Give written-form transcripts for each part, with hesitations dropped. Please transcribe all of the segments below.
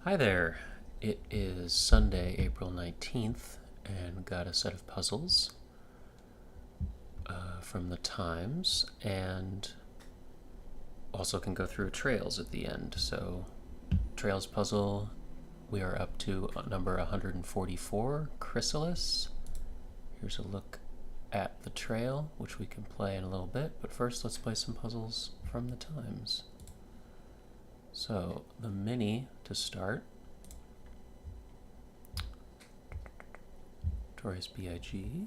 Hi there. It is Sunday, April 19th, and got a set of puzzles from the Times, and also can go through trails at the end. So, trails puzzle, we are up to number 144, Chrysalis. Here's a look at the trail, which we can play in a little bit, but first let's play some puzzles from the Times. So, the mini to start. Notorious B.I.G.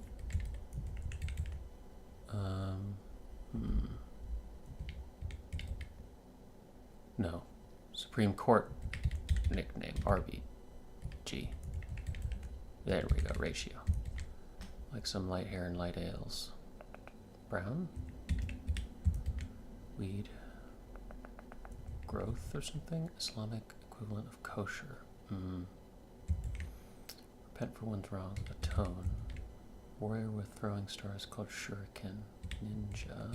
No. Supreme Court nickname, RBG. There we go, ratio. Like some light hair and light ales. Brown. Weed. Growth or something? Islamic equivalent of kosher. Repent for one's wrongs, atone. Warrior with throwing stars called Shuriken. Ninja.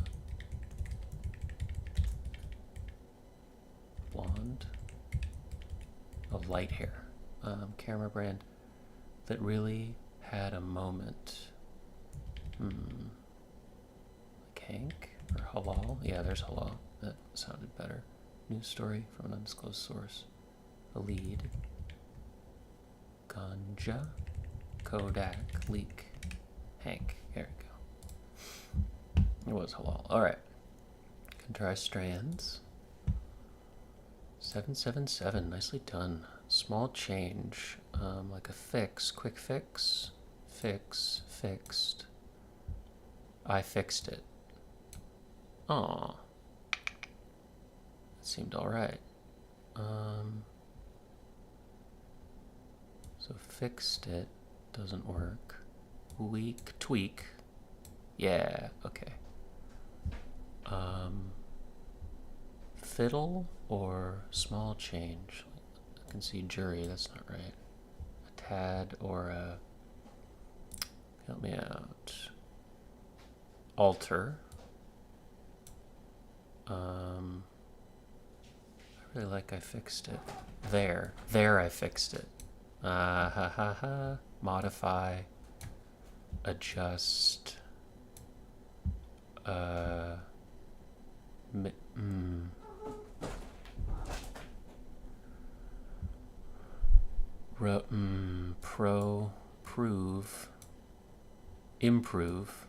Blonde. Oh, light hair. Camera brand that really had a moment. Like Hank or Halal? Yeah, there's Halal. That sounded better. News story from an undisclosed source. A lead. Ganja. Kodak. Leak. Hank. There we go. It was Halal. Alright. Can try strands. 777. Nicely done. Small change. Like a fix. Quick fix. Fix. Fixed. I fixed it. Aw. That seemed alright. So fixed it doesn't work. Weak. Tweak. Yeah, okay. Fiddle or small change? I can see jury, that's not right. A tad or a... Help me out. Alter. I really like I fixed it. There I fixed it. Modify. Adjust. Prove. Improve.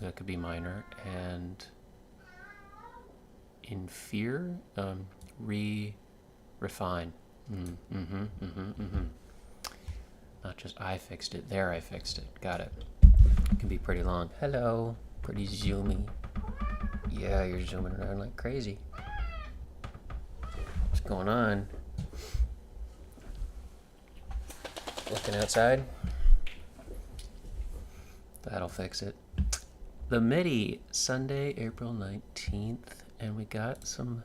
That could be minor. And inferior. Refine. Not just I fixed it. There I fixed it. Got it. It can be pretty long. Hello. Pretty zoomy. Yeah, you're zooming around like crazy. What's going on? Looking outside? That'll fix it. The MIDI, Sunday, April 19th, and we got some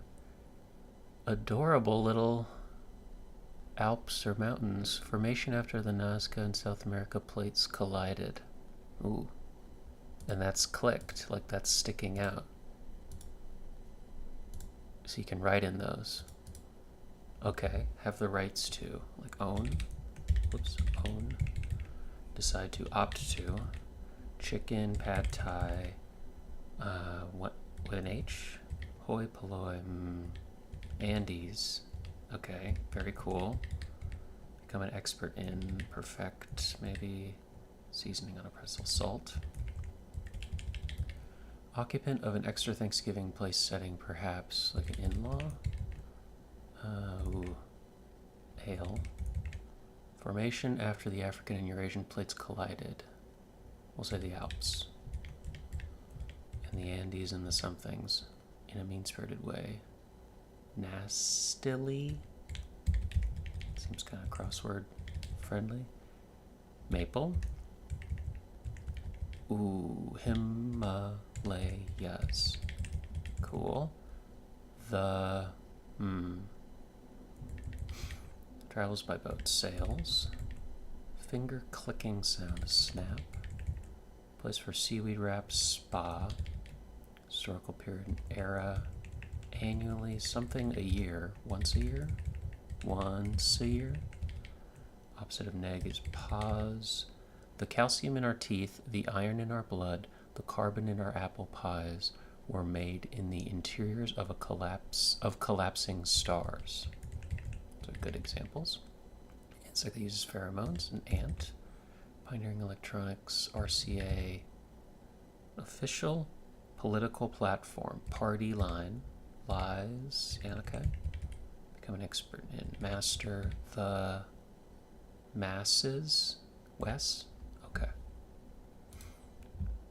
adorable little Alps or mountains. Formation after the Nazca and South America plates collided. Ooh. And that's clicked, like that's sticking out. So you can write in those. Okay, have the rights to, like own. Whoops, own. Decide to opt to. Chicken, pad thai. What with an H? Hoi polloi. Andes. Okay, very cool. Become an expert in perfect, maybe seasoning on a pretzel, salt. Occupant of an extra Thanksgiving place setting, perhaps like an in-law. Ooh. Ale. Formation after the African and Eurasian plates collided. We'll say the Alps. And the Andes and the somethings in a mean-spirited way. Nastily. Seems kind of crossword friendly. Maple. Ooh, Himalayas. Cool. The travels by boat. Sails. Finger clicking sound. Snap. Place for seaweed wrap. Spa. Historical period and era. Annually. Something a year. Once a year. once a year. Opposite of neg is pause. The calcium in our teeth, the iron in our blood, the carbon in our apple pies were made in the interiors of collapsing stars. Those are good examples. Insect that uses pheromones, an ant. Pioneering Electronics, RCA. Official political platform, party line, lies, yeah, okay. Become an expert in master, the masses, Wes, okay.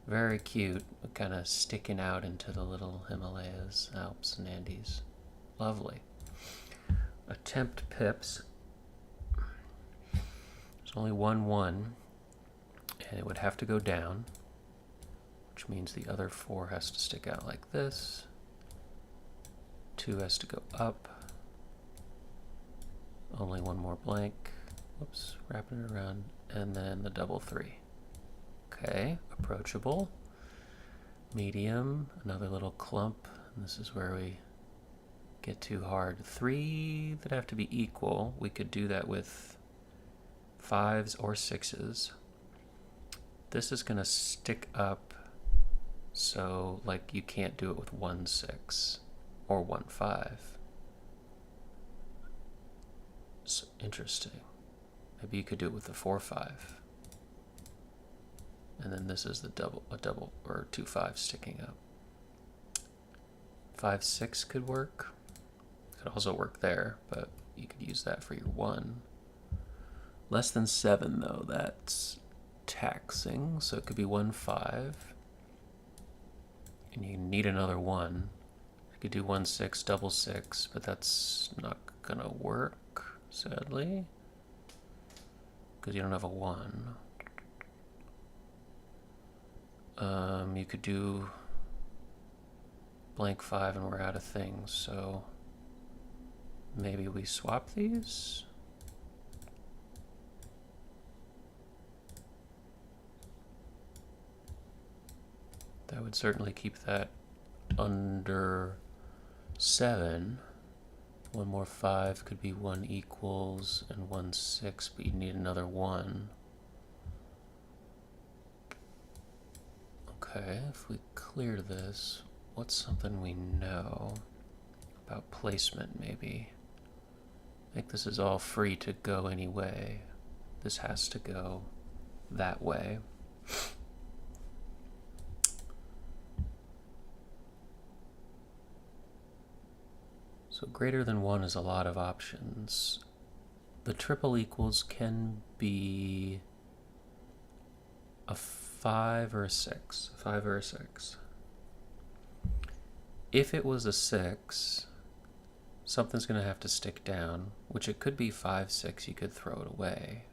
Very cute, kind of sticking out into the little Himalayas, Alps, and Andes. Lovely. Attempt pips. There's only one, and it would have to go down, which means the other 4 has to stick out like this. 2 has to go up. Only 1 more blank. Whoops, wrapping it around. And then the double 3. Okay, approachable. Medium, another little clump. And this is where we get too hard. 3 that have to be equal. We could do that with 5s or 6s. This is going to stick up, so like you can't do it with 1 6 or 1 5. So interesting. Maybe you could do it with the 4 5. And then this is the a double, or 2 5 sticking up. 5 6 could work. Could also work there, but you could use that for your 1. Less than 7 though, that's taxing, so it could be 1 5. And you need another 1. You could do 1 6, double 6, but that's not gonna work, sadly, because you don't have a 1. You could do blank 5 and we're out of things, so maybe we swap these? That would certainly keep that under 7. 1 more 5 could be 1 equals and 1 6, but you need another 1. Okay, if we clear this, what's something we know about placement maybe? I think this is all free to go any way. This has to go that way. So greater than 1 is a lot of options. The triple equals can be a 5 or a 6. 5 or a 6. If it was a 6, something's going to have to stick down, which it could be 5 6. You could throw it away.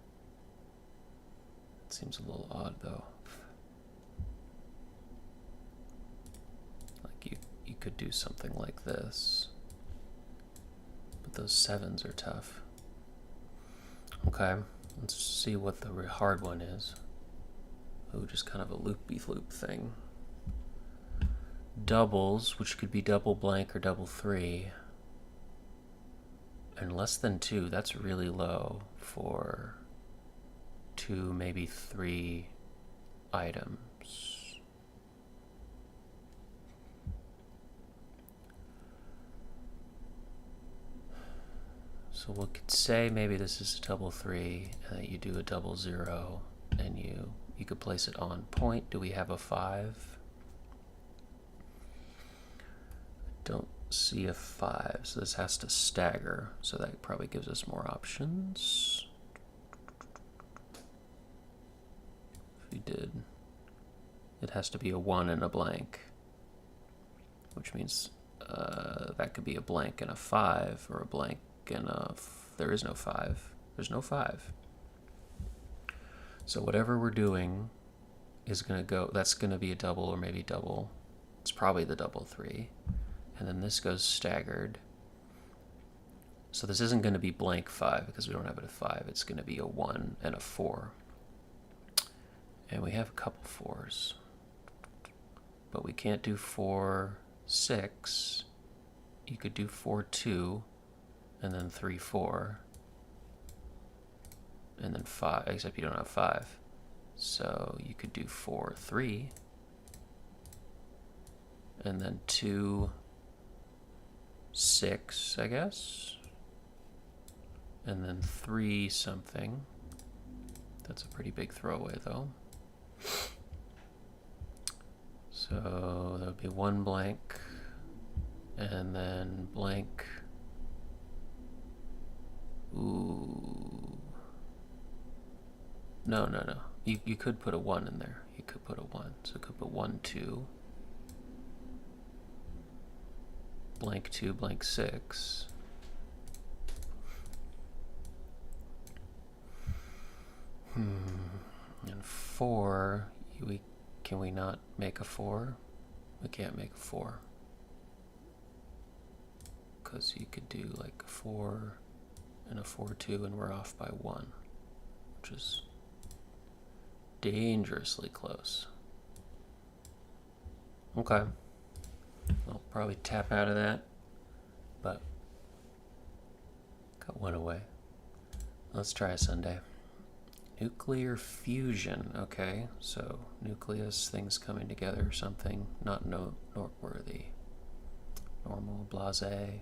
It seems a little odd though. Like you could do something like this. But those 7s are tough. Okay, let's see what the hard one is. Oh, just kind of a loopy-loop thing. Doubles, which could be double blank or double 3. And less than 2, that's really low for 2, maybe 3 items. So we could say maybe this is a double 3, and that you do a double 0, and you could place it on point. Do we have a 5? Don't see a 5, so this has to stagger, so that probably gives us more options. If we did, it has to be a 1 and a blank, which means that could be a blank and a 5, or a blank and a there is no 5. There's no 5. So whatever we're doing is going to go, that's going to be a double or maybe double. It's probably the double 3. And then this goes staggered. So this isn't going to be blank 5 because we don't have it at 5. It's going to be a 1 and a 4. And we have a couple 4s. But we can't do 4 6. You could do 4 2. and then 3, 4, and then 5, except you don't have 5. So you could do 4, 3, and then 2, 6, I guess, and then 3 something. That's a pretty big throwaway though. So that would be 1 blank, and then blank. Ooh. No. You could put a 1 in there. You could put a 1. So you could put 1, 2. Blank 2, blank 6. And 4, can we not make a 4? We can't make a 4. Because you could do like a 4 and a 4, 2, and we're off by 1, which is dangerously close. Okay. I'll probably tap out of that, but got 1 away. Let's try a Sunday. Nuclear fusion. Okay, so nucleus, things coming together, something not noteworthy. Normal, blasé.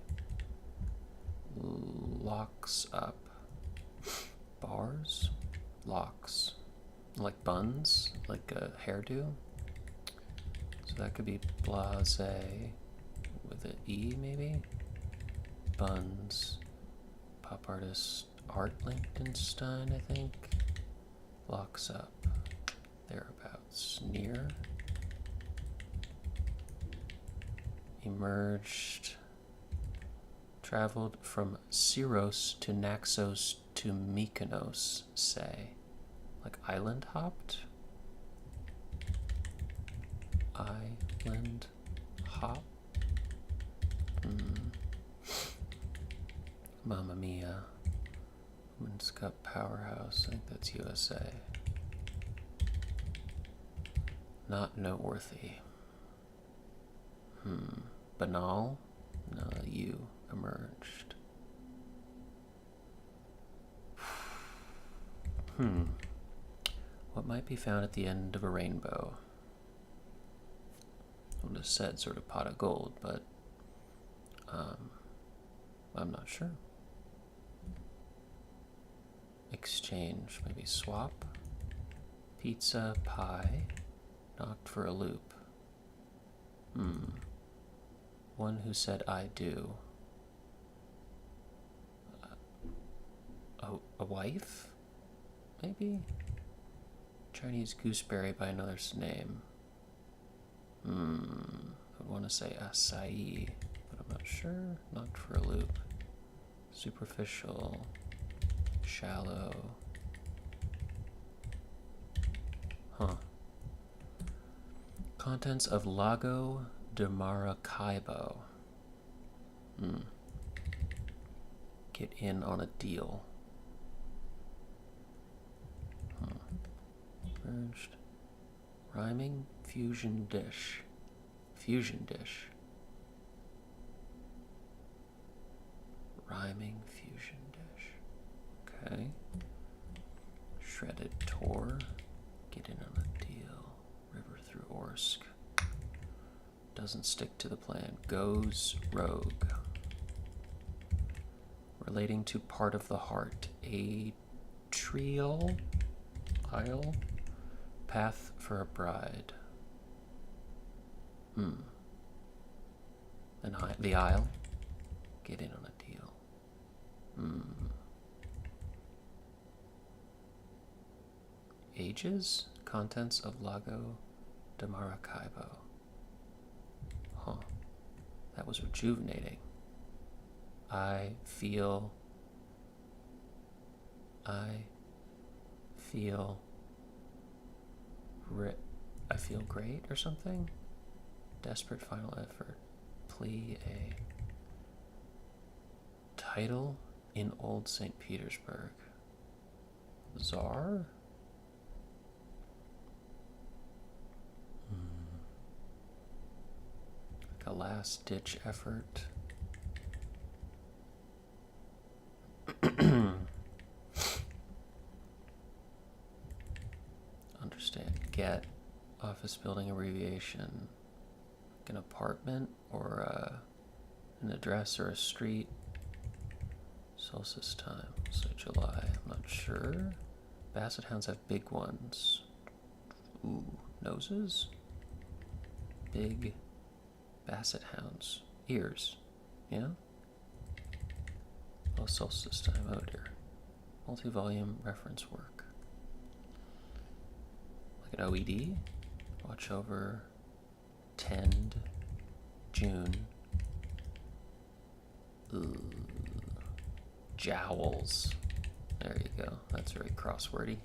Locks up. Bars? Locks. Like buns? Like a hairdo? So that could be blasé with an E, maybe? Buns. Pop artist Art Lichtenstein, I think. Locks up. Thereabouts. Near. Emerged. Traveled from Syros to Naxos to Mykonos, say. Like island hopped? Island hop? Mamma Mia. Women's Cup Powerhouse. I think that's USA. Not noteworthy. Banal? No, you emerged. What might be found at the end of a rainbow? I would have said sort of pot of gold, but I'm not sure. Exchange, maybe swap. Pizza, pie, knocked for a loop. One who said I do. A wife? Maybe? Chinese gooseberry by another's name. I want to say acai, but I'm not sure. Knocked for a loop. Superficial. Shallow. Contents of Lago de Maracaibo. Get in on a deal. Merged. Rhyming fusion dish. Fusion dish. Rhyming fusion dish. Okay. Shredded Tor. Get in on a deal. River through Orsk. Doesn't stick to the plan. Goes rogue. Relating to part of the heart. Atrial? Isle? Path for a bride. The Isle. Get in on a deal. Ages? Contents of Lago de Maracaibo. That was rejuvenating. I feel great or something. Desperate final effort. Plea a title in Old St. Petersburg. Czar? Like a last-ditch effort. Understand. Get. Office building abbreviation. Like an apartment or an address or a street. Solstice time. So July. I'm not sure. Basset hounds have big ones. Ooh, noses? Big basset hounds. Ears. Yeah? Oh, solstice time. Oh dear. Multi-volume reference work. Like an OED. Watch over. Tend. June. Ooh. Jowls. There you go. That's very crosswordy.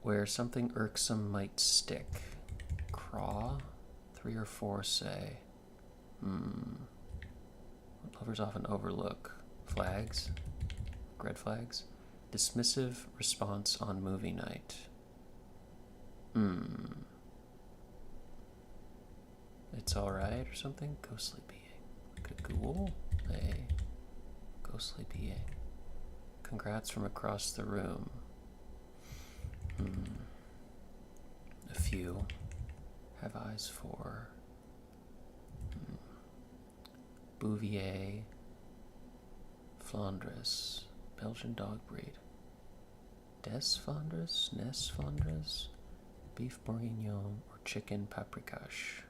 Where something irksome might stick. Craw. 3 or 4 say. Lovers often overlook. Flags. Red flags. Dismissive response on movie night. It's alright or something? Ghostly being. Like a ghoul? A ghostly being. Congrats from across the room. A few. Have eyes for. Bouvier. Flandres. Belgian dog breed. Des Flandres? Nes Flandres? Beef bourguignon or chicken paprikash.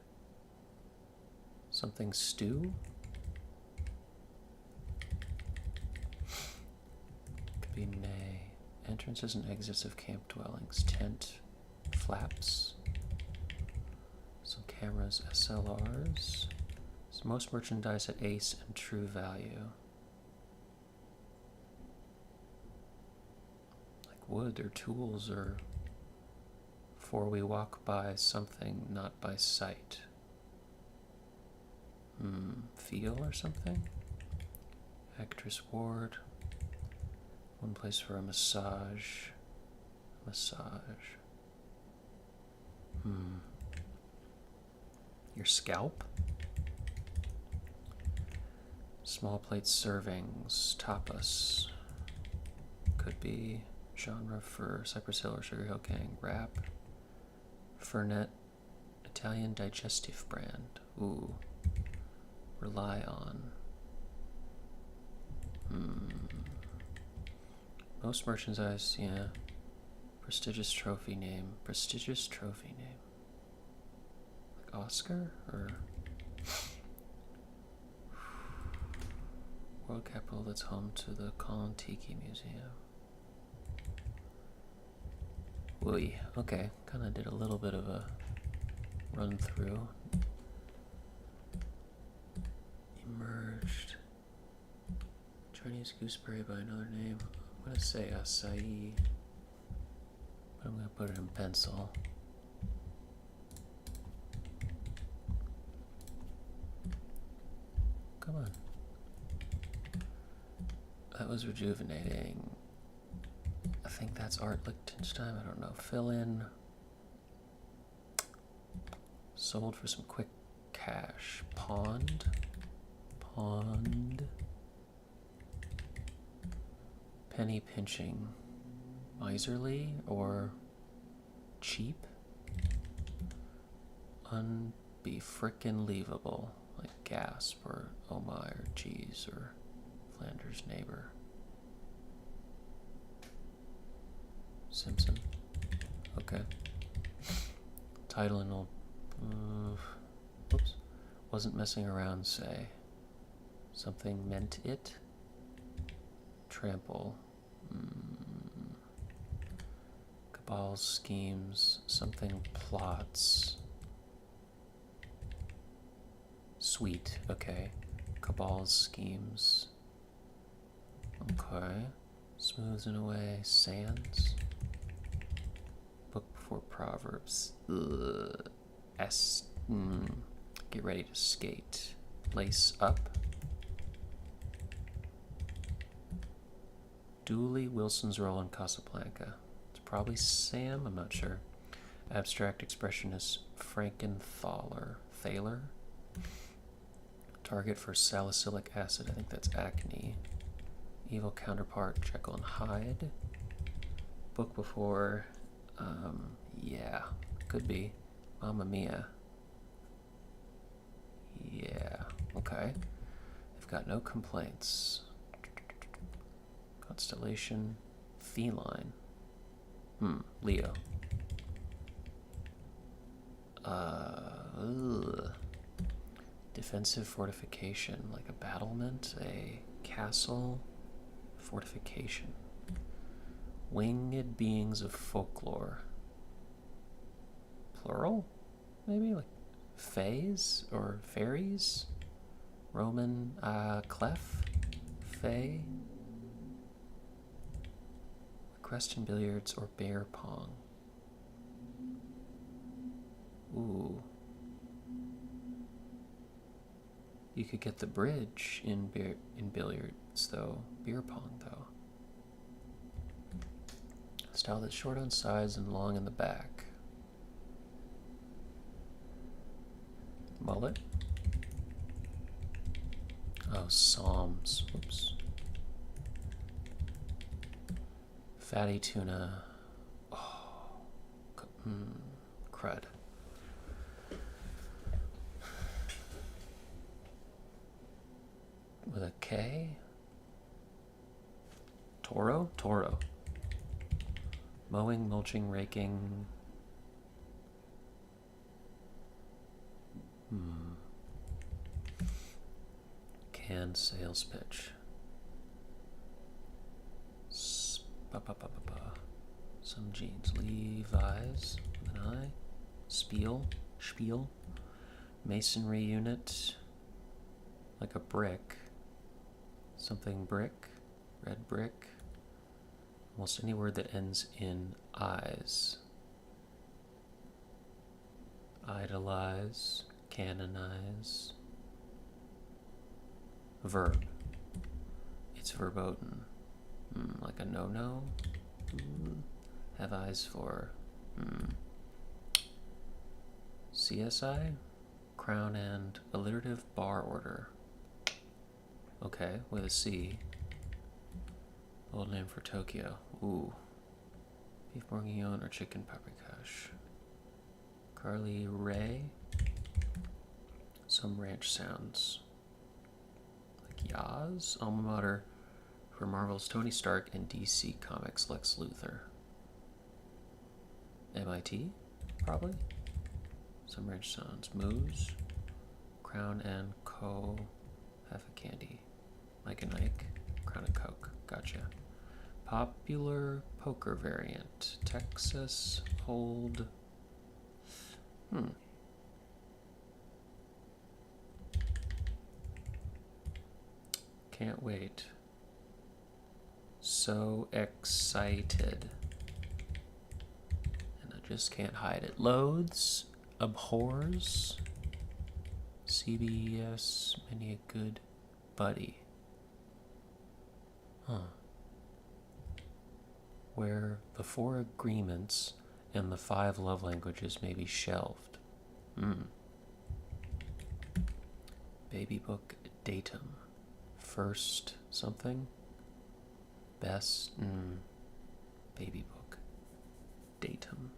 Something stew? Could be nay. Entrances and exits of camp dwellings. Tent. Flaps. Some cameras, SLRs. So most merchandise at Ace and True Value. Like wood or tools or for we walk by something, not by sight. Feel or something? Actress ward. One place for a massage. Your scalp? Small plate servings. Tapas. Could be genre for Cypress Hill or Sugar Hill Gang. Wrap. Fernet. Italian digestive brand. Ooh. Rely on. Most merchandise, yeah. Prestigious trophy name. Like Oscar? Or world capital that's home to the Kon-Tiki Museum. Ooh, okay. Kinda did a little bit of a run through. Emerged. Chinese gooseberry by another name. I'm gonna say acai, but I'm gonna put it in pencil. Come on. That was rejuvenating. I think that's Art Lichtenstein. I don't know. Fill in. Sold for some quick cash. Pond. Penny pinching. Miserly or cheap? Unbe-frickin-leavable. Like gasp or oh my or geez or Flanders neighbor. Simpson. Okay. Title and old. Whoops. Wasn't messing around, say. Something meant it. Trample. Cabal schemes. Something plots. Sweet. Okay. Cabal schemes. Okay. Smooths in a way. Sands. Book before Proverbs. Get ready to skate. Lace up. Dooley, Wilson's role in Casablanca. It's probably Sam, I'm not sure. Abstract expressionist Frankenthaler. Thaler. Target for salicylic acid. I think that's acne. Evil counterpart, Jekyll and Hyde. Book before. Yeah, could be. Mamma Mia. Yeah, okay. I've got no complaints. Constellation. Feline. Leo. Defensive fortification, like a battlement, a castle, fortification. Winged beings of folklore. Plural? Maybe? Like fays or fairies? Roman, clef? Fay? Question billiards or bear pong. Ooh. You could get the bridge in billiards, though. Beer pong, though. Style that's short on sides and long in the back. Mullet. Oh, Psalms. Oops. Fatty tuna. Oh. Crud. With a K? Toro? Toro. Mowing, mulching, raking. Canned sales pitch. Some jeans. Levi's with an I. Spiel. Masonry unit. Like a brick. Something brick. Red brick. Almost any word that ends in eyes. Idolize. Canonize. Verb. It's verboten. Like a no-no. Have eyes for. CSI? Crown and alliterative bar order. Okay, with a C. Old name for Tokyo. Ooh. Beef bourguignon or chicken paprikash. Carly Ray. Some ranch sounds. Like Yaz? Alma mater for Marvel's Tony Stark and DC Comics Lex Luthor. MIT? Probably. Some ranch sounds. Moose. Crown and Co. Half a candy. Mike and Ike. Crown and Coke. Gotcha. Popular poker variant. Texas Hold. Can't wait. So excited. And I just can't hide it. Loathes. Abhors. CBS. Many a good buddy. Where the 4 agreements and the 5 love languages may be shelved. Baby book datum. First something. Best. Baby book datum.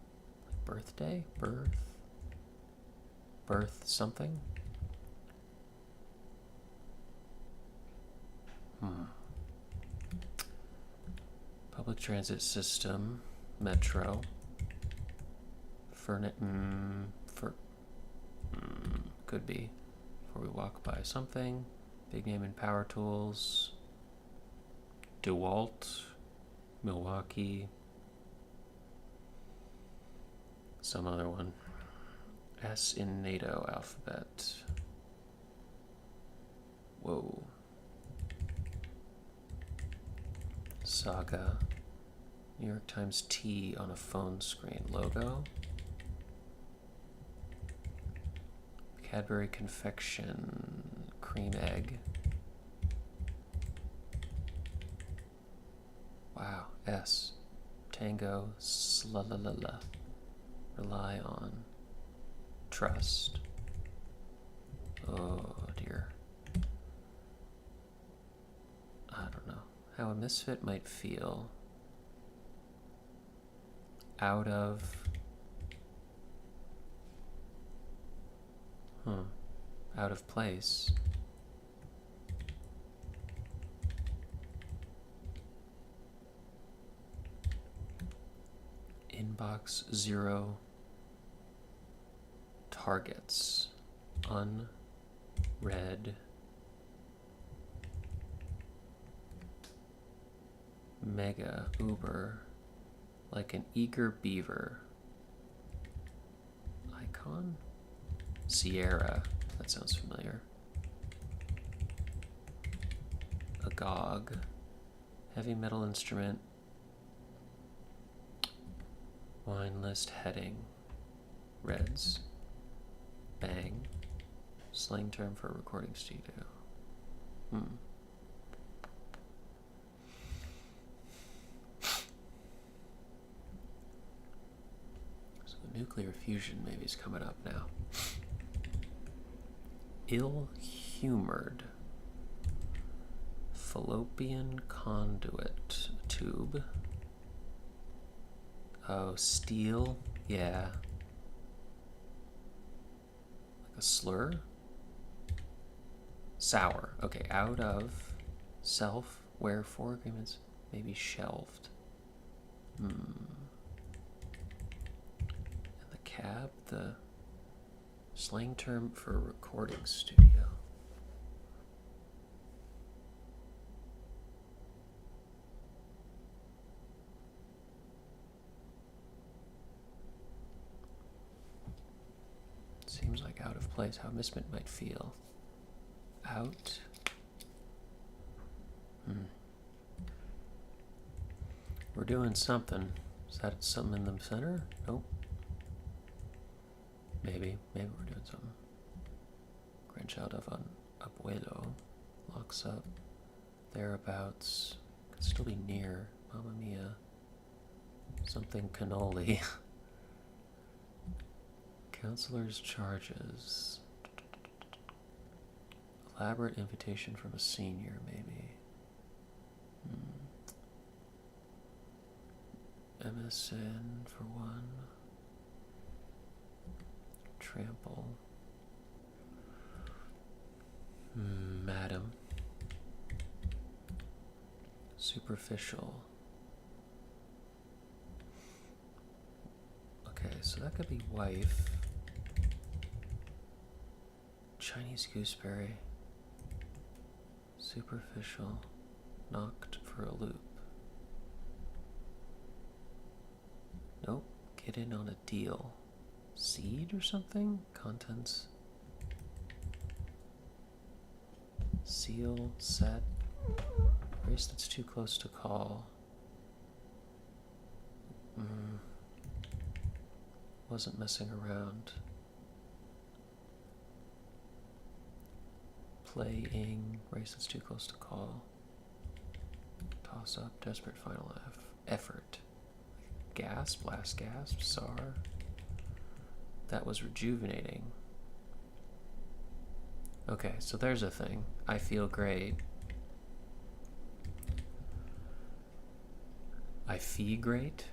Birthday? Birth something? Public transit system. Metro. Could be. Before we walk by something. Big name in power tools. DeWalt. Milwaukee. Some other one. S in NATO alphabet. Whoa. Saga. New York Times T on a phone screen. Logo. Cadbury Confection. Cream egg. Wow. S. Tango. Slalala. Rely on. Trust. Oh dear. how a misfit might feel out of place. Inbox 0 targets unread mega uber like an eager beaver icon. Sierra, that sounds familiar. Agog, heavy metal instrument. Wine list heading. Reds. Bang. Slang term for a recording studio. So nuclear fusion maybe is coming up now. Ill-humored. Fallopian conduit tube. Oh, steel? Yeah. Like a slur? Sour. Okay, out of self, where 4 agreements may be shelved. And the cab, the slang term for a recording studio. Seems like out of place, how a misfit might feel. Out. We're doing something. Is that something in the center? Nope. Maybe we're doing something. Grandchild of an abuelo locks up. Thereabouts. Could still be near. Mamma mia. Something cannoli. Counselor's charges. Elaborate invitation from a senior, maybe. MSN for one. Trample. Madam. Superficial. Okay, so that could be wife. Chinese gooseberry. Superficial. Knocked for a loop. Nope. Get in on a deal. Seed or something? Contents. Seal, set. Race that's too close to call. Wasn't messing around. Playing. Race that's too close to call. Toss up. Desperate final effort. Gasp. Last gasp. SAR. That was rejuvenating. Okay, so there's a thing. I feel great. I fee great.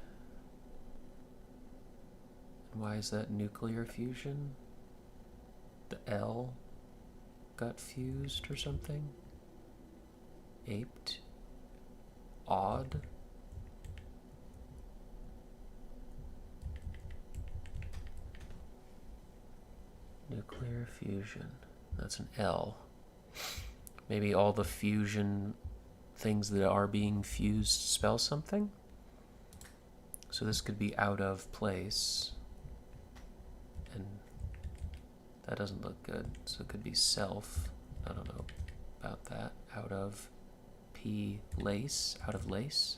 And why is that nuclear fusion? The L got fused or something? Aped? Odd? Nuclear fusion. That's an L. Maybe all the fusion things that are being fused spell something? So this could be out of place. And that doesn't look good. So it could be self. I don't know about that. Out of P lace. Out of lace.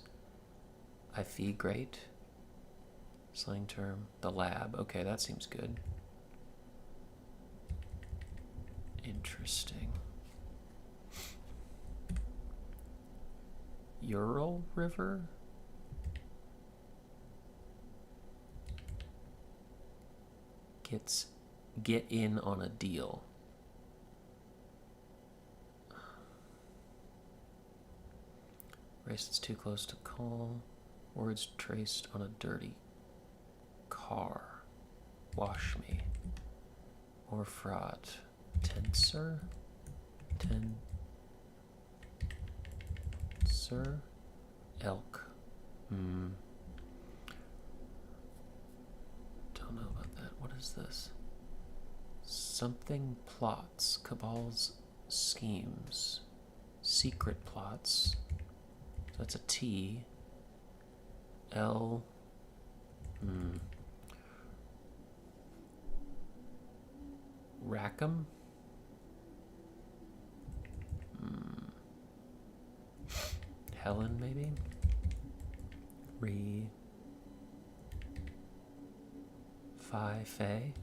I fee great. Slang term. The lab. Okay, that seems good. Interesting. Ural River? Get in on a deal. Race that's too close to call. Words traced on a dirty car. Wash me. Or fraught. Tensor? Tensor? Elk. Don't know about that. What is this? Something plots. Cabal's schemes. Secret plots. So that's a T. L. Rackham? Helen, maybe? Faye? I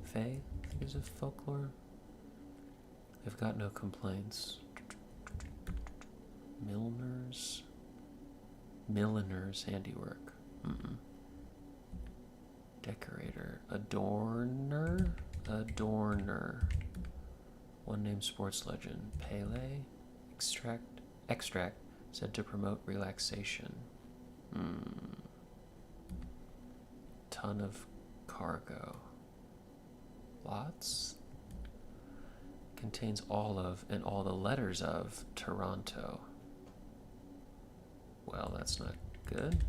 think is a folklore. I've got no complaints. Milliner's handiwork. Decorator. Adorner. One name sports legend. Pele. Extract. Said to promote relaxation. Ton of cargo. Lots. Contains all of and all the letters of Toronto. Well, that's not good.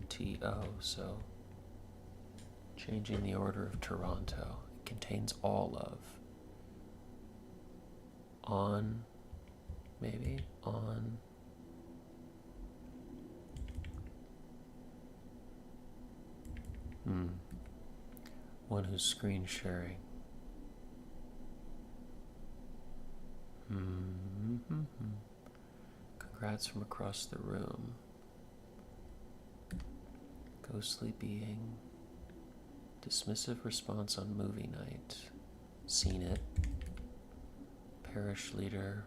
Toronto, so changing the order of Toronto. It contains all of. On, maybe? On. One who's screen sharing. Congrats from across the room. Ghostly being. Dismissive response on movie night. Seen it. Parish leader.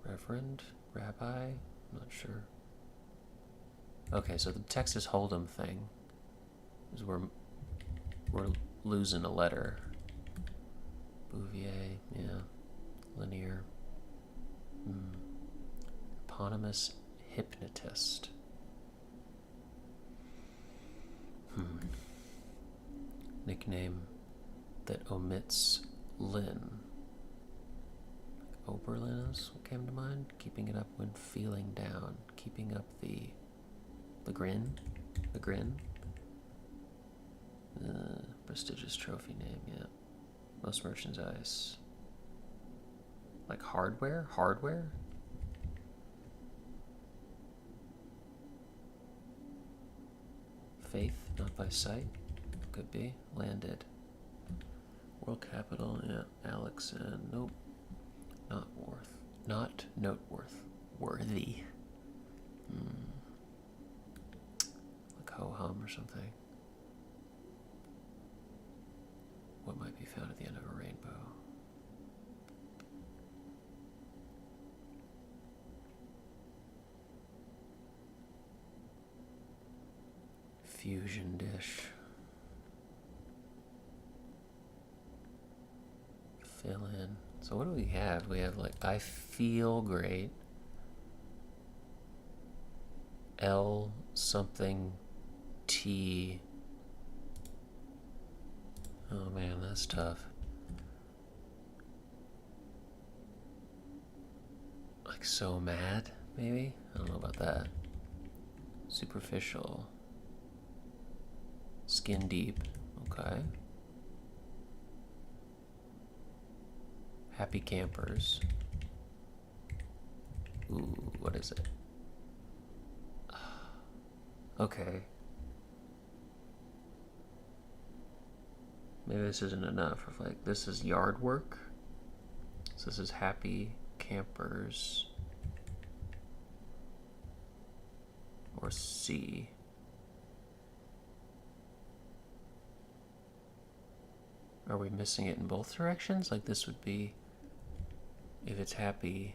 Reverend? Rabbi? I'm not sure. Okay, so the Texas Hold'em thing is we're losing a letter. Bouvier, yeah. Linear. Eponymous hypnotist. Nickname that omits Lynn. Oberlin is what came to mind. Keeping it up when feeling down. Keeping up the grin. The grin. Prestigious trophy name, yeah. Most merchandise. Like hardware? Faith, not by sight. Could be. Landed. World capital, yeah. Alex and nope. Not worthy. Like ho-hum or something. What might be found at the end of a rainbow? Fusion dish. Fill in. So what do we have? We have like I feel great. L something T. Oh man, that's tough. Like so mad, maybe? I don't know about that. Superficial. Skin deep. Okay. Happy campers. Ooh, what is it? Okay. Maybe this isn't enough. If like this is yard work. So this is happy campers. Or C. Are we missing it in both directions? Like this would be if it's happy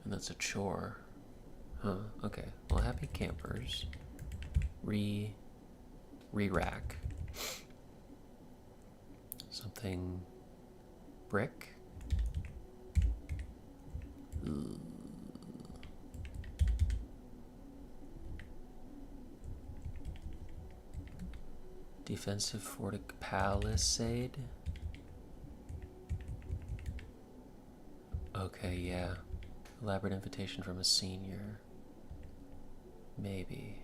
and that's a chore. Huh, okay. Well, happy campers Re-rack. Something brick. Ooh. Defensive fortic palisade. Okay, yeah. Elaborate invitation from a senior. Maybe.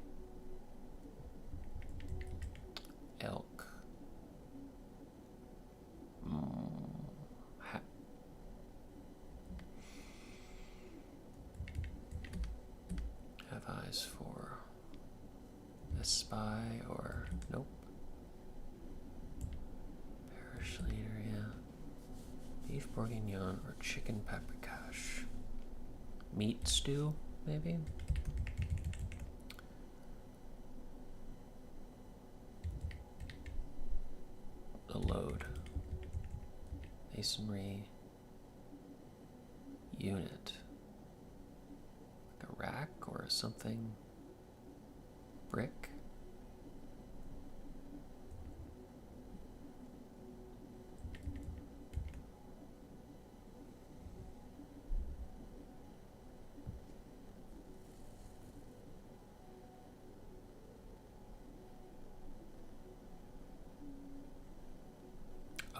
Elk. Have eyes for a spy or nope. Parish leader, yeah. Beef bourguignon or chicken paprikash. Meat stew, maybe? A load. Masonry unit. Like a rack or something. Brick.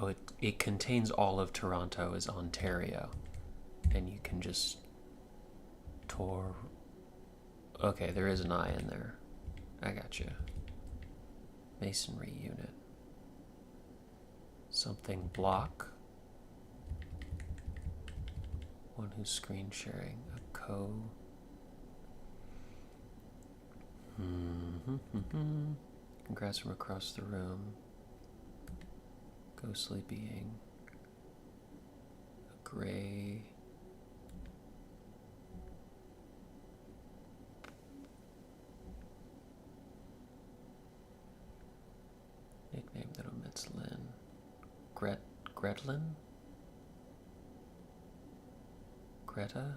Oh, it contains all of Toronto as Ontario. And you can just Okay, there is an I in there. I got you. Masonry unit. Something block. One who's screen sharing. A Congrats from across the room. Ghostly being. A gray. Nickname that omits Lynn. Gretlin? Greta?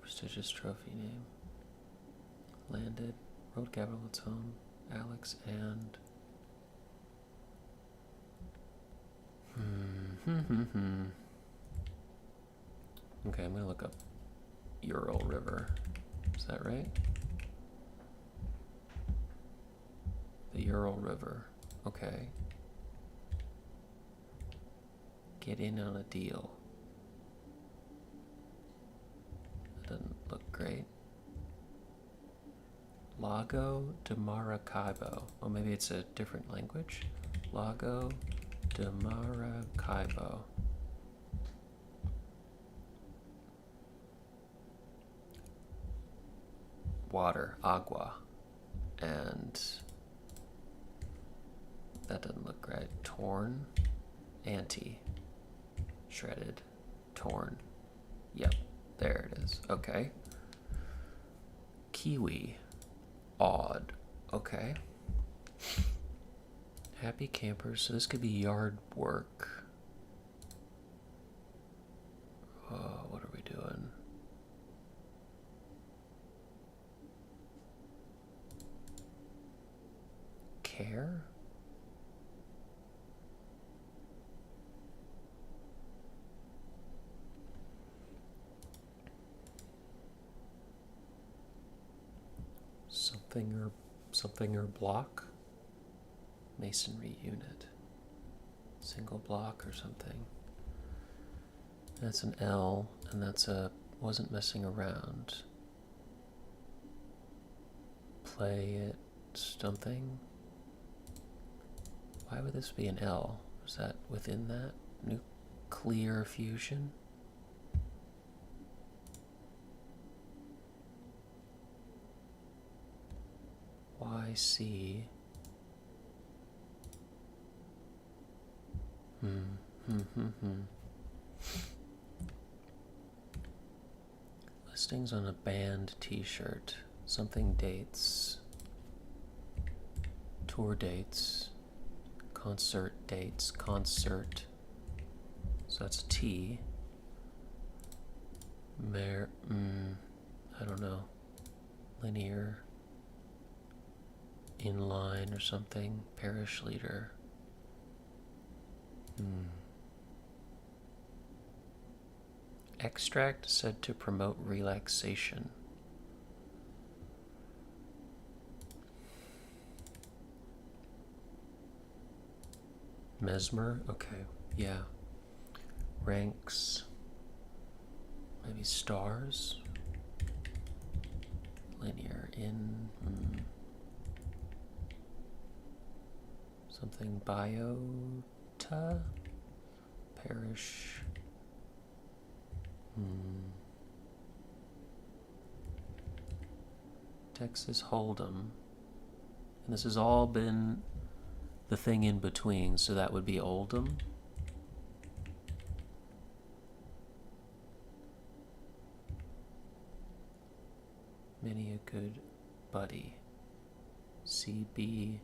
Prestigious trophy name. Landed. Road capital its home. Alex and... Okay, I'm gonna look up Ural River. Is that right? The Ural River. Okay. Get in on a deal. That doesn't look great. Lago de Maracaibo. Oh, maybe it's a different language. Lago de Maracaibo. Water, agua. And that doesn't look right. Torn, anti, shredded, torn. Yep, there it is. Okay. Kiwi, odd. Okay. Happy campers. So this could be yard work. What are we doing? Care? Something or block? Masonry unit. Single block or something. That's an L, and that's a wasn't messing around. Play it something. Why would this be an L? Is that within that? Nuclear fusion? YC. Listings on a band t-shirt. Something dates. Tour dates. Concert dates. Concert. So that's T. I don't know. Linear. inline or something. Parish leader. Extract said to promote relaxation. Mesmer? Okay, yeah. Ranks. Maybe stars? Linear in. Something biota? Parish. Texas Hold'em. And this has all been the thing in between, so that would be Oldham. Many a good buddy. CB.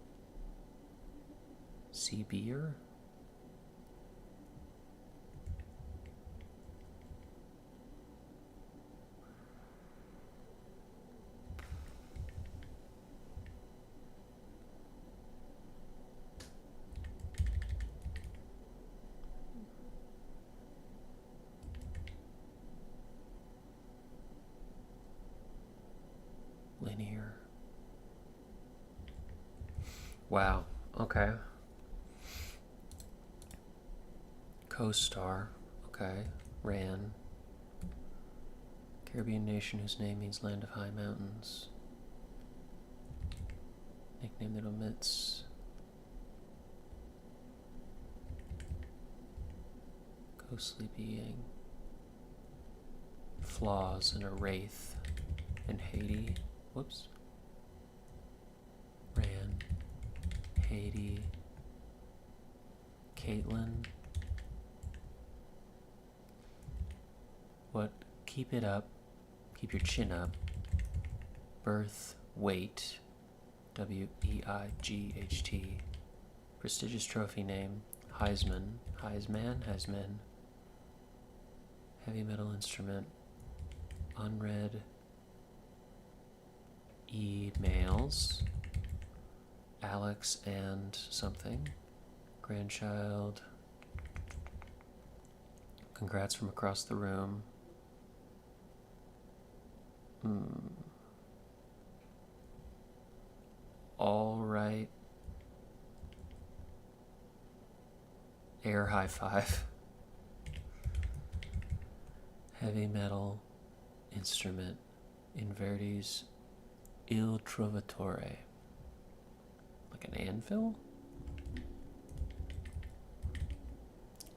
CBer? Linear. Wow, okay. Co-star, okay. Ran. Caribbean nation whose name means land of high mountains. Nickname that omits. Ghostly being. Flaws and a wraith. In Haiti. Whoops. Ran. Haiti. Caitlin. What? Keep it up. Keep your chin up. Birth. Weight. W-E-I-G-H-T. Prestigious trophy name. Heisman. Heisman. Heavy metal instrument. Unread. Emails. Alex and something. Grandchild. Congrats from across the room. All right. Air high five. Heavy metal instrument. Inverti's Il Trovatore. Like an anvil?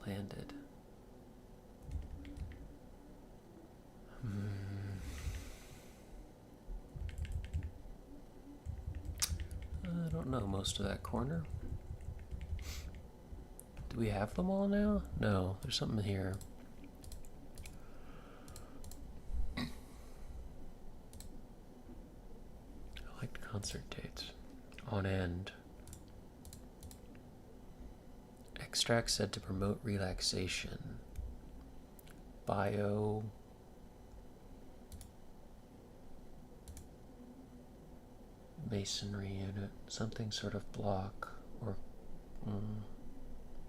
Landed. I don't know most of that corner. Do we have them all now? No, there's something here. I liked concert dates. On end. Extract said to promote relaxation. Bio. Masonry unit. Something sort of block or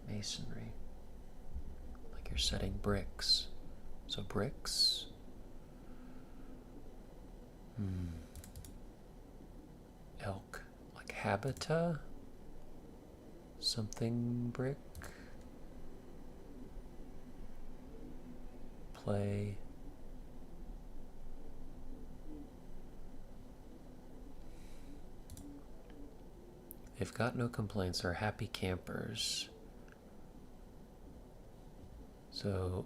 masonry. Like you're setting bricks. So bricks. Elk. Like habita. Something brick. Play. They've got no complaints, are happy campers. So,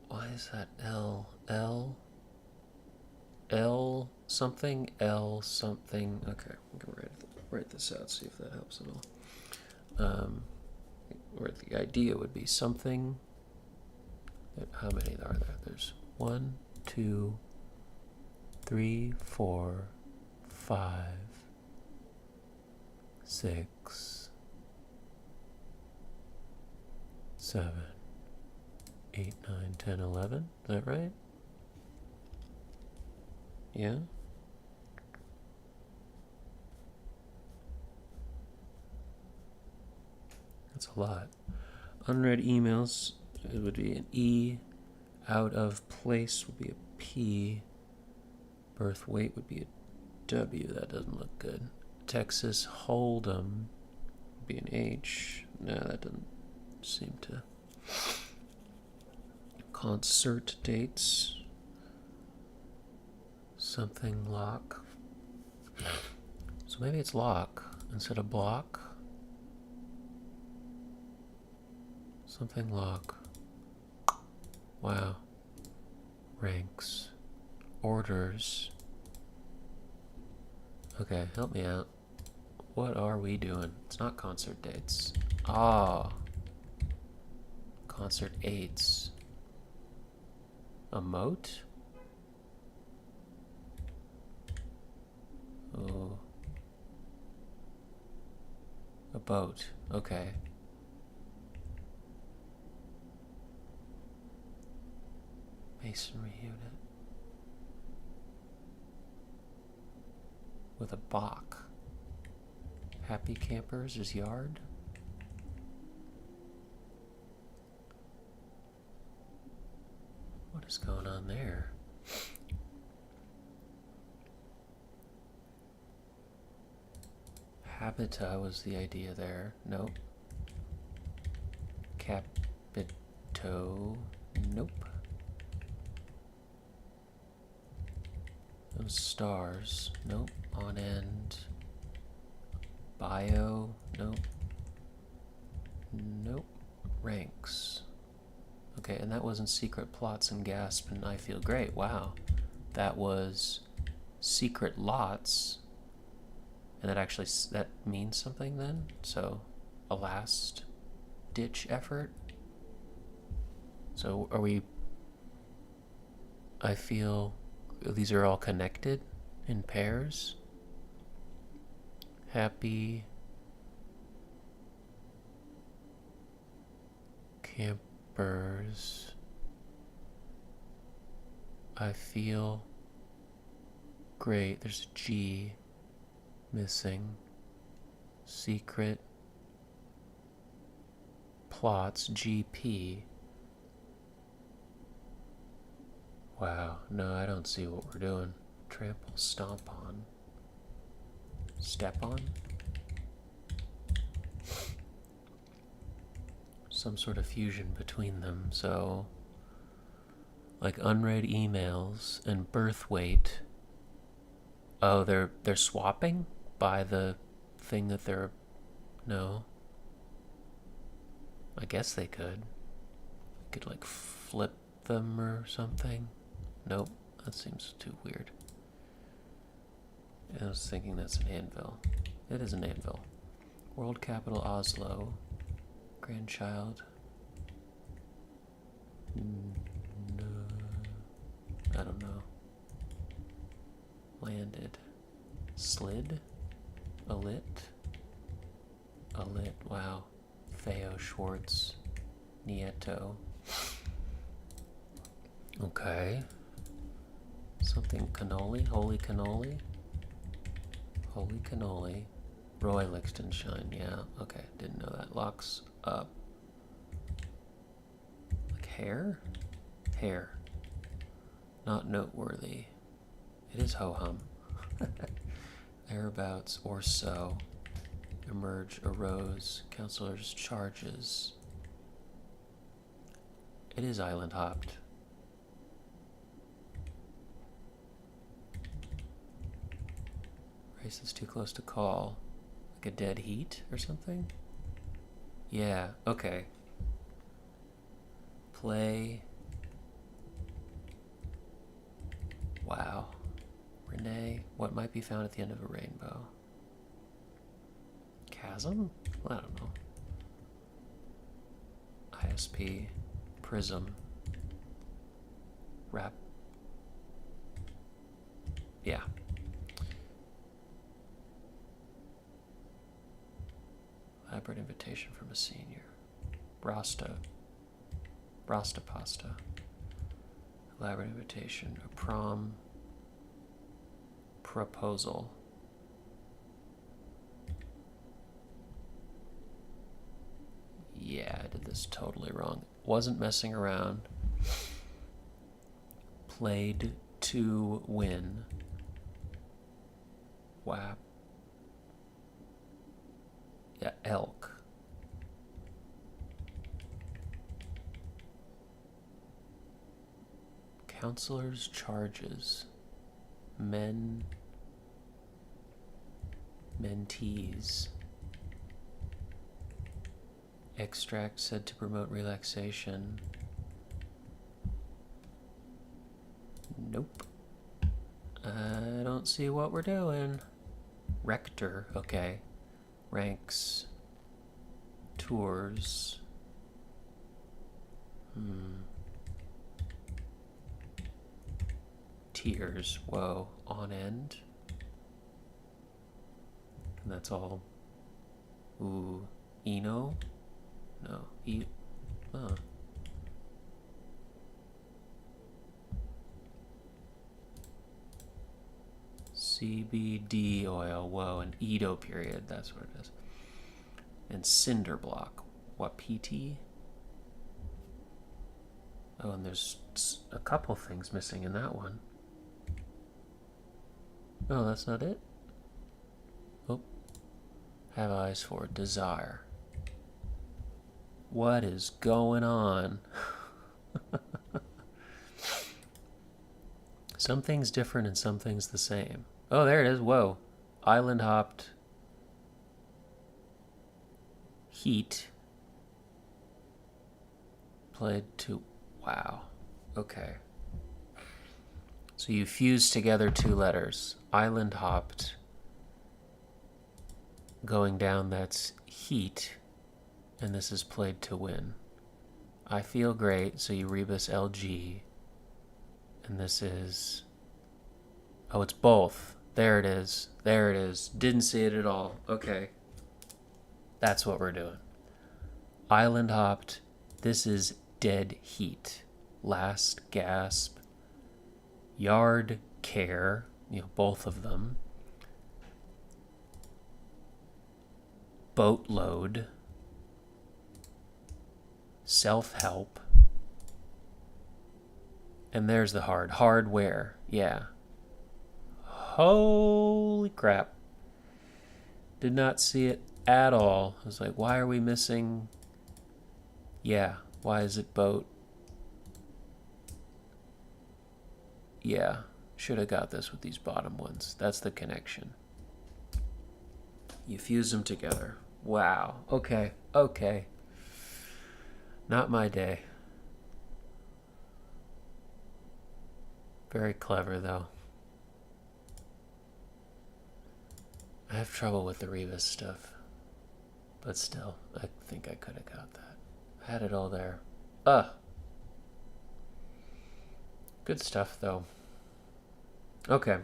why is that L? L? L something? L something? Okay, we can write this out, see if that helps at all. Or the idea would be something. How many are there? There's 1, 2, 3, 4, 5, 6, 7, 8, 9, 10, 11. Is that right? Yeah? That's a lot. Unread emails, it would be an E. Out of place would be a P. Birth weight would be a W. That doesn't look good. Texas Hold'em would be an H. No, that doesn't seem to. Concert dates. Something lock. So maybe it's lock instead of block. Something lock. Wow. Ranks. Orders. Okay, help me out. What are we doing? It's not concert dates. Ah. Concert aids. Emote? Oh. A boat. Okay. Masonry unit. With a Bach. Happy Campers is yard. What is going on there? Habita was the idea there. Nope. Capito. Nope. Those stars. Nope. On end. Bio. Nope. Nope. Ranks. Okay, and that wasn't Secret Plots and Gasp and I Feel Great. Wow. That was Secret Lots. And that actually, that means something then? So, a last ditch effort? So, are we, I feel, these are all connected in pairs? Happy Campers. I feel great. There's a G missing. Secret Plots, GP. Wow, no, I don't see what we're doing. Trample, stomp on. Step on? Some sort of fusion between them, so like unread emails and birth weight. Oh, they're swapping by the thing that they're, no. I guess they could. Could like flip them or something. Nope, that seems too weird. I was thinking that's an anvil. It is an anvil. World capital Oslo. Grandchild. No. I don't know. Landed. Slid? Alit? Alit, wow. Theo Schwartz. Nieto. Okay. Something cannoli? Holy cannoli? Holy cannoli. Roy Lichtenstein, yeah. Okay, didn't know that. Locks up. Like hair? Hair. Not noteworthy. It is ho-hum. Thereabouts or so. Emerge, arose. Counselor's charges. It is island hopped. Race is too close to call. Like a dead heat or something? Yeah, okay. Play. Wow. Renee, what might be found at the end of a rainbow? Chasm? I don't know. ISP. Prism. Rap. Yeah. Elaborate invitation from a senior. Rasta. Rasta pasta. Elaborate invitation. A prom proposal. Yeah, I did this totally wrong. Wasn't messing around. Played to win. Wow. Yeah, elk. Counselor's charges. Mentees. Extract said to promote relaxation. Nope. I don't see what we're doing. Rector, okay. Ranks. Tours. Tiers. Whoa. On end. And that's all. Ooh. Eno? No. Huh. CBD oil. Whoa. An Edo period. That's what it is. And cinder block. What, PT? Oh, and there's a couple things missing in that one. Oh, that's not it? Oh. Have eyes for desire. What is going on? Some things different and some things the same. Oh, there it is. Whoa. Island hopped. Heat. Played to... Wow. Okay. So you fused together two letters. Island hopped. Going down, that's heat. And this is played to win. I feel great, so you rebus LG. And this is... Oh, it's both. There it is. There it is. Didn't see it at all. Okay. That's what we're doing. Island hopped. This is dead heat. Last gasp. Yard care. Both of them. Boatload. Self-help. And there's the hardware. Yeah. Holy crap. Did not see it at all. I was like, why are we missing? Yeah. Why is it boat? Yeah. Should have got this with these bottom ones. That's the connection. You fuse them together. Wow. Okay. Okay. Not my day. Very clever, though. I have trouble with the rebus stuff. But still, I think I could have got that. I had it all there. Good stuff, though. Okay.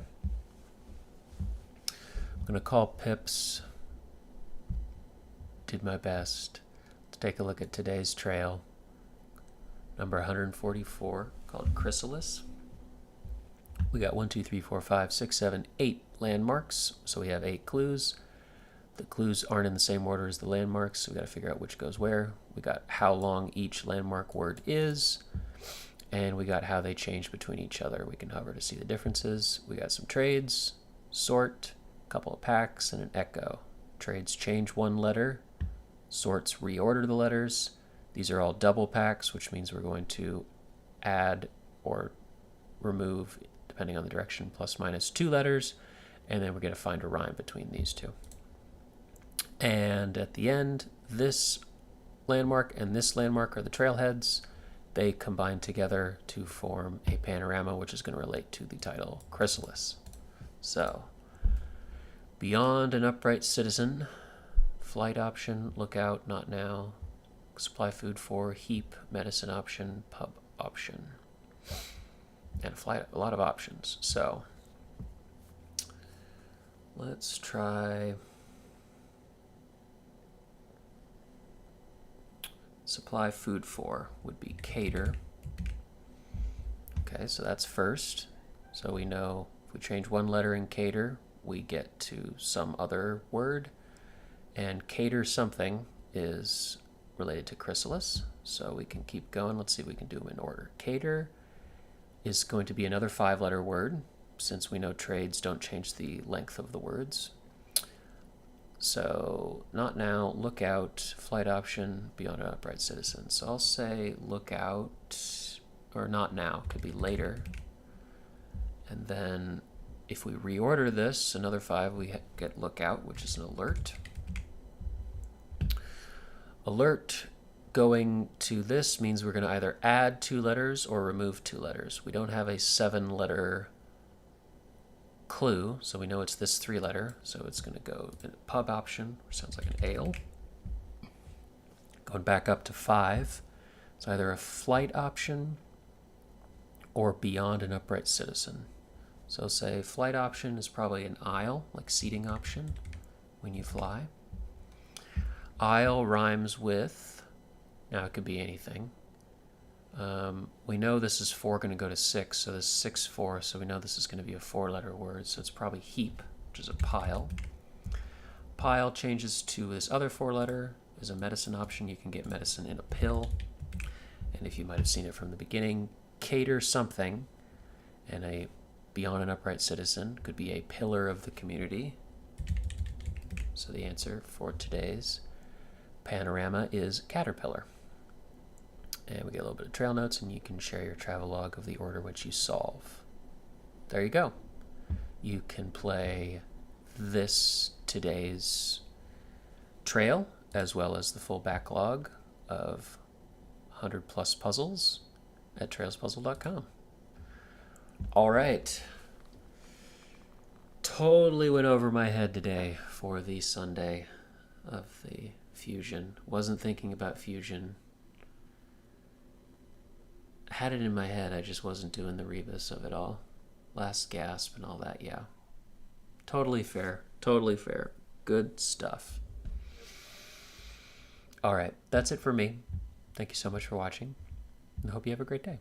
I'm going to call Pips. Did my best. Let's take a look at today's trail. Number 144, called Chrysalis. We got 1, 2, 3, 4, 5, 6, 7, 8 landmarks. So we have 8 clues. The clues aren't in the same order as the landmarks, so we got to figure out which goes where. We got how long each landmark word is, and we got how they change between each other. We can hover to see the differences. We got some trades, sort, a couple of packs, and an echo. Trades change one letter. Sorts reorder the letters. These are all double packs, which means we're going to add or remove, depending on the direction, plus minus 2 letters, and then we're going to find a rhyme between these two. And at the end, this landmark and this landmark are the trailheads. They combine together to form a panorama, which is going to relate to the title Chrysalis. So, beyond an upright citizen, flight option, lookout, not now, supply food for, heap, medicine option, pub option, and a lot of options. So, let's try... Supply food for would be cater. Okay, so that's first. So we know if we change one letter in cater, we get to some other word. And cater something is related to chrysalis, so we can keep going. Let's see if we can do them in order. Cater is going to be another 5-letter word, since we know trades don't change the length of the words. So, not now, lookout, flight option, beyond an upright citizen. So I'll say lookout, or not now, could be later. And then if we reorder this, another 5, we get lookout, which is an alert. Alert going to this means we're going to either add 2 letters or remove 2 letters. We don't have a 7-letter clue, so we know it's this 3-letter, so it's going to go in pub option, which sounds like an ale. Going back up to 5, it's either a flight option or beyond an upright citizen. So say flight option is probably an aisle, like seating option when you fly. Aisle rhymes with, now it could be anything. We know this is 4 going to go to 6, so this is 6, 4, so we know this is going to be a 4-letter word, so it's probably heap, which is a pile. Pile changes to this other 4-letter, is a medicine option. You can get medicine in a pill, and if you might have seen it from the beginning, cater something, and a beyond an upright citizen could be a pillar of the community. So the answer for today's panorama is Caterpillar. And we get a little bit of trail notes, and you can share your travel log of the order which you solve. There you go. You can play today's trail, as well as the full backlog of 100+ puzzles at trailspuzzle.com. All right. Totally went over my head today for the Sunday of the Fusion. Wasn't thinking about Fusion. Had it in my head, I just wasn't doing the rebus of it all. Last gasp and all that, yeah. Totally fair. Totally fair. Good stuff. All right, that's it for me. Thank you so much for watching, and I hope you have a great day.